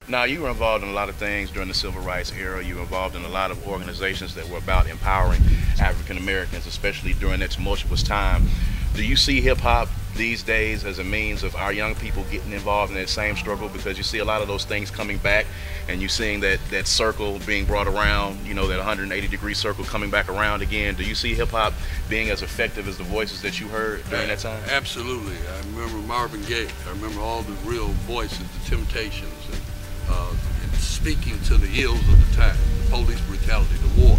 Now, you were involved in a lot of things during the Civil Rights era. You were involved in a lot of organizations that were about empowering African Americans, especially during that tumultuous time. Do you see hip-hop these days as a means of our young people getting involved in that same struggle? Because you see a lot of those things coming back, and you're seeing that circle being brought around, you know, that 180-degree circle coming back around again. Do you see hip-hop being as effective as the voices that you heard during that time? Absolutely. I remember Marvin Gaye. I remember all the real voices, the Temptations, and speaking to the ills of the time, the police brutality, the war.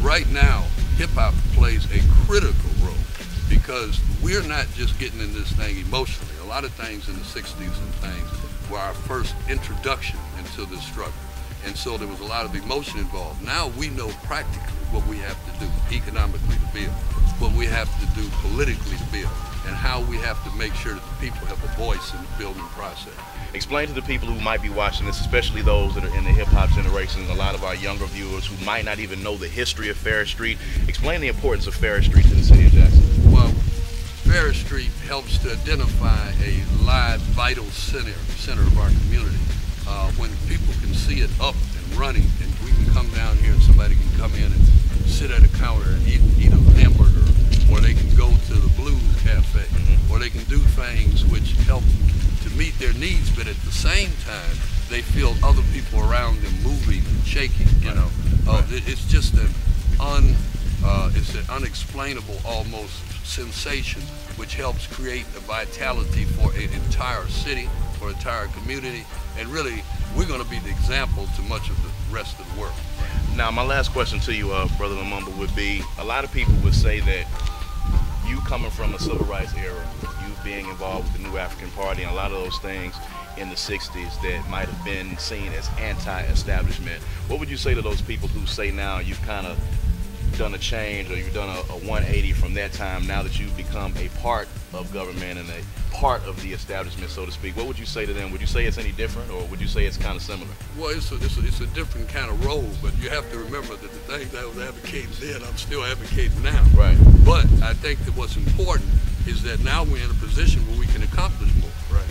Right now, hip-hop plays a critical role because we're not just getting in this thing emotionally. A lot of things in the 60s and things were our first introduction into this struggle. And so there was a lot of emotion involved. Now we know practically what we have to do economically to build, what we have to do politically to build, and how we have to make sure that the people have a voice in the building process. Explain to the people who might be watching this, especially those that are in the hip-hop generation, a lot of our younger viewers who might not even know the history of Farish Street. Explain the importance of Farish Street to the city of Jackson. Well, Farish Street helps to identify a live, vital center of our community. When people can see it up and running, and we can come down here and somebody can come in and sit at a counter and eat a hamburger, or they can go to the Blues Cafe, or they can do things which help to meet their needs, but at the same time, they feel other people around them moving and shaking, you know. It's just it's an unexplainable almost sensation which helps create a vitality for an entire city, for an entire community, and really, we're going to be the example to much of the rest of the world. Now, my last question to you, Brother Lumumba, would be, a lot of people would say that you coming from a civil rights era, you being involved with the New African Party and a lot of those things in the 60s that might have been seen as anti-establishment, what would you say to those people who say now you've kind of done a change, or you've done a 180 from that time, now that you've become a part of government and a part of the establishment, so to speak? What would you say to them? Would you say it's any different, or would you say it's kind of similar? Well, it's a different kind of role, but you have to remember that the things I was advocating then, I'm still advocating now. Right. But I think that what's important is that now we're in a position where we can accomplish more. Right.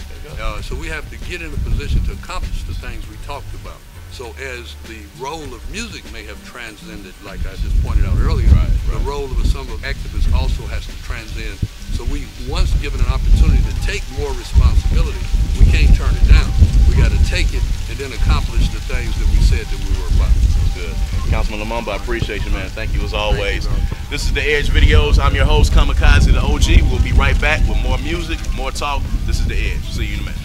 So we have to get in a position to accomplish the things we talked about. So as the role of music may have transcended, like I just pointed out earlier, the role of a summer activist also has to transcend. So we, once given an opportunity to take more responsibility, we can't turn it down. We got to take it and then accomplish the things that we said that we were about. Good. Councilman Lumumba, I appreciate you, man. Thank you as always. This is The Edge Videos. I'm your host, Kamikaze, the OG. We'll be right back with more music, more talk. This is The Edge. See you in a minute.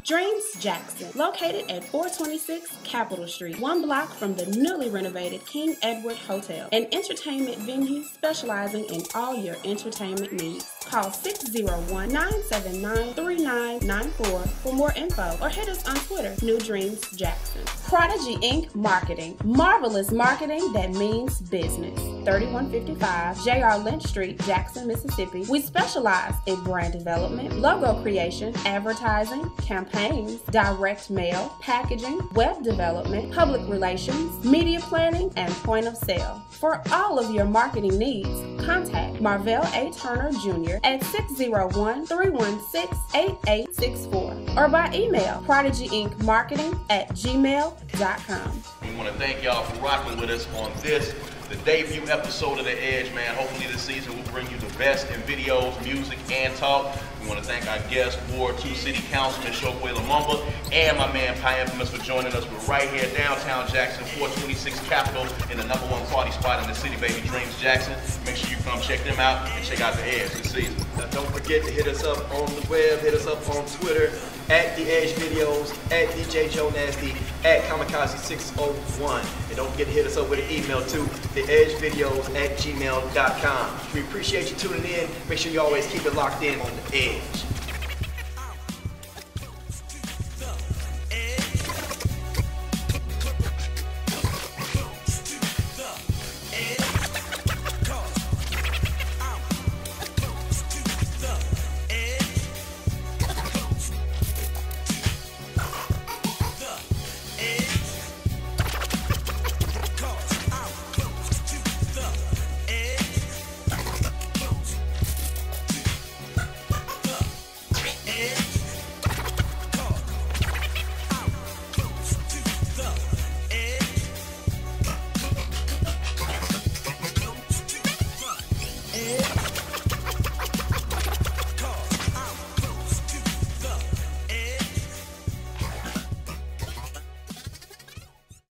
Dreams Jackson, located at 426 Capitol Street, 1 block from the newly renovated King Edward Hotel, an entertainment venue specializing in all your entertainment needs. Call 601-979-3994 for more info, or hit us on Twitter, New Dreams Jackson. Prodigy Inc. Marketing, marvelous marketing that means business. 3155 J.R. Lynch Street, Jackson, Mississippi. We specialize in brand development, logo creation, advertising, campaigns, direct mail, packaging, web development, public relations, media planning, and point of sale. For all of your marketing needs, contact Marvell A. Turner Jr. at 601-316-8864 or by email prodigyinc.marketing@gmail.com. We want to thank y'all for rocking with us on the debut episode of The Edge, man. Hopefully this season will bring you the best in videos, music, and talk. We want to thank our guest, Ward 2 City Councilman Chokwe Lumumba, and my man Pi Infamous for joining us. We're right here downtown Jackson, 426 Capitol, in the #1 party spot in the city, baby, Dreams Jackson. Make sure you come check them out and check out The Edge this season. Now don't forget to hit us up on the web, hit us up on Twitter, at The Edge Videos, at DJ Jonasty, at Kamikaze601. And don't forget to hit us up with an email too, theedgevideos@gmail.com. We appreciate you tuning in. Make sure you always keep it locked in on The Edge.